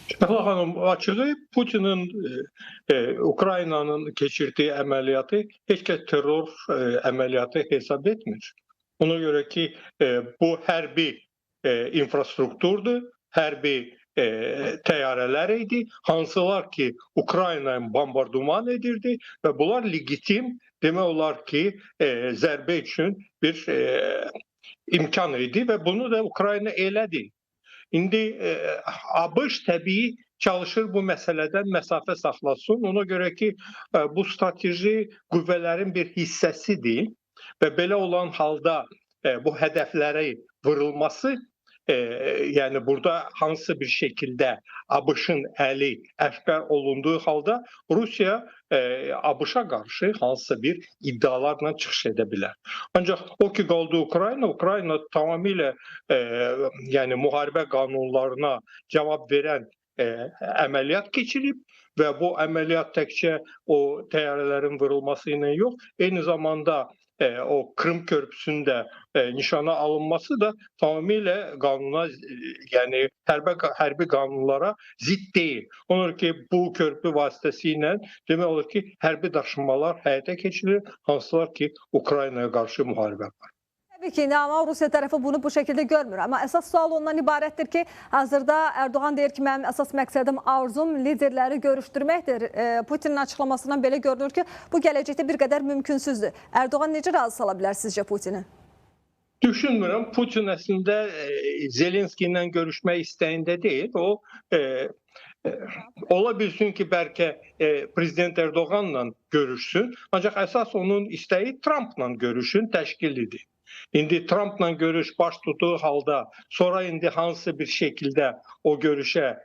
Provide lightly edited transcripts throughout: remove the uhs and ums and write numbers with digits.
Şəfa xanım, açığı Putinin Ukraynanın keçirdiyi əməliyyatı heç kəs terror əməliyyatı hesab etmir. Ona görə ki, bu hərbi infrastrukturdur, hərbi təyyarələr idi, hansılar ki, Ukraynanı bombardıman edirdi və bunlar legitim, demək olar ki, zərbə üçün bir imkan idi və bunu da Ukrayna elədi. İndi ABŞ təbii çalışır bu məsələdən məsafə saxlasın. Ona görə ki, bu strateji qüvvələrin bir hissəsidir və belə olan halda bu hədəfləri vurulması, yəni burada hansı bir şəkildə ABŞ-ın əli əşkar olunduğu halda Rusiya ABŞ-a qarşı hansısa bir iddialarla çıxış edə bilər. Ancaq o ki qaldı Ukrayna tamamilə yəni müharibə qanunlarına cavab verən əməliyyat keçirib və bu əməliyyat təkcə o təyyarələrin vurulması ilə yox, eyni zamanda o Krım körpüsünün də nişana alınması da tamamilə qanuna, yəni hərbi qanunlara zidd deyil. Ona ki, bu körpü vasitəsilə demək olar ki, hərbi daşınmalar həyata keçirilir, hansılar ki, Ukraynaya qarşı müharibə var. Təbii ki, amma Rusiya tərəfi bunu bu şəkildə görmür. Amma əsas sual ondan ibarətdir ki, hazırda Erdoğan deyir ki, mənim əsas məqsədim, arzum liderləri görüşdürməkdir. Putinin açıqlamasından belə görünür ki, bu gələcəkdə bir qədər mümkünsüzdür. Erdoğan necə razı sala bilər sizcə Putini? Düşünmürəm. Putin əslində Zelenski ilə görüşmək istəyində deyil. O ola bilsin ki, bəlkə Prezident Erdoğanla görüşsün. Ancaq əsas onun istəyi Trumpla görüşün təşkilidir. İndi Trumpla görüş baş tutduğu halda sonra indi hansı bir şəkildə o görüşə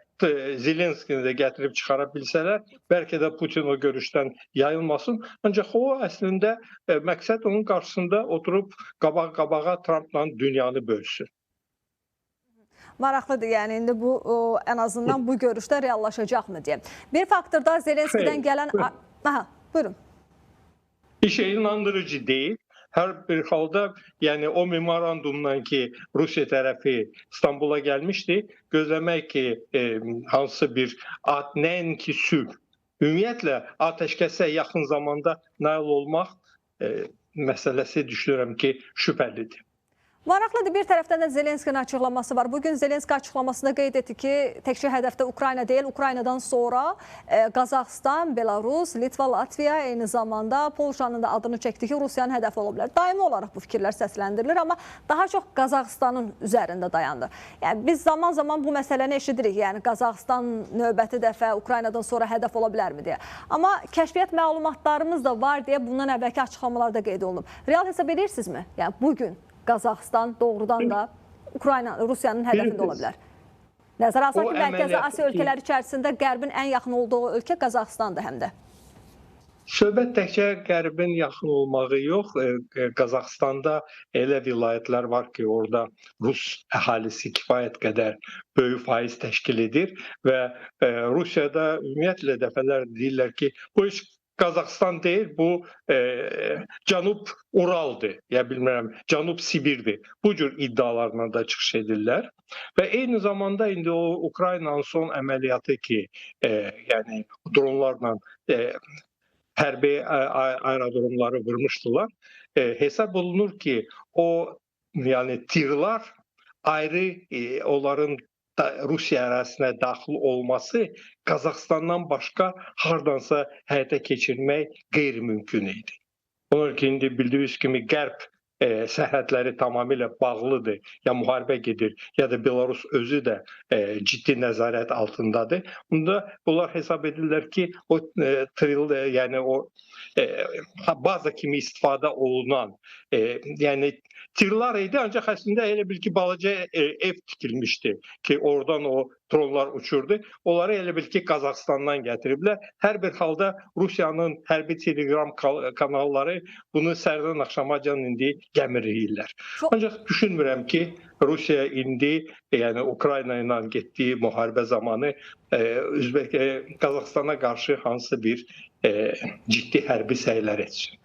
Zelenskini də gətirib çıxara bilsələr, bəlkə də Putin o görüşdən yayılmasın. Ancaq o əslində məqsəd onun qarşısında oturub qabağa Trumpla dünyanı bölsün. Maraqlıdır, yəni indi bu ən azından bu görüşdə reallaşacaqmı deyə. Bir faktor da Zelenskidən gələn... Aha, buyurun. Bir şey inandırıcı deyil. Hər bir halda, yəni o memorandumdan ki, Rusiya tərəfi İstanbula gəlmişdi, gözləmək ki, hansı bir nəinki sülh, ümumiyyətlə atəşkəsə yaxın zamanda nail olmaq məsələsi düşünürəm ki, şübhəlidir. Maraqlıdır, bir tərəfdən də Zelenskinin açıqlaması var. Bugün Zelenski açıqlamasında qeyd etdi ki, təkcə hədəfdə Ukrayna deyil, Ukraynadan sonra Qazaxıstan, Belarus, Litva, Latviya, eyni zamanda Polşanın da adını çəkdi ki, Rusiyanın hədəfi ola bilər. Daimi olaraq bu fikirlər səsləndirilir, amma daha çox Qazaxıstanın üzərində dayandı. Yəni biz zaman-zaman bu məsələni eşidirik, yəni Qazaxıstan növbəti dəfə Ukraynadan sonra hədəf ola bilərmi deyə. Amma kəşfiyyat məlumatlarımız da var deyə bundan əvvəlki açıqlamalarda qeyd olunub. Real hesab edirsinizmi? Yəni bugün Qazaxıstan doğrudan da Rusiyanın hədəfində ola bilər. Nəzərə alsaq ki, Mərkəzi Asiya ölkələri içərisində Qərbin ən yaxın olduğu ölkə Qazaxıstandır həm də. Söhbət təkcə Qərbin yaxın olmağı yox, Qazaxıstanda elə vilayətlər var ki, orada Rus əhalisi kifayət qədər böyük faiz təşkil edir və Rusiyada ümumiyyətlə dəfələr deyirlər ki, bu iş Qazaxıstan deyil, bu Cənub Uraldır, ya bilmirəm, Cənub Sibirdir. Bu cür iddialarla da çıxış edirlər. Və eyni zamanda indi o Ukraynanın son əməliyyatı ki, yəni dronlarla hərbi aerodromları vurmuşdular. Hesab olunur ki, o yəni tirlər ayrı onların Rusiya ərazisinə daxil olması Qazaxıstandan başqa hardansa həyata keçirmək qeyri-mümkün idi. Ona ki, indi bildiyiniz kimi Qərb sərhədləri tamamilə bağlıdır, ya müharibə gedir, ya da Belarus özü də ciddi nəzarət altındadır. Bunda bunlar hesab edirlər ki, o yəni o baza kimi istifadə olunan, yəni tirlər idi, ancaq əslində elə bil ki, balaca ev tikilmişdi ki, oradan o dronlar uçurdu. Onları elə bil ki, Qazaxıstandan gətiriblər. Hər bir halda Rusiyanın hərbi telegram kanalları bunu səhərdən axşamacan indi gəmirirlər. Ancaq düşünmürəm ki, Rusiya indi, yəni Ukrayna ilə getdiyi müharibə zamanı Qazaxıstana qarşı hansı bir ciddi hərbi səylər etsin.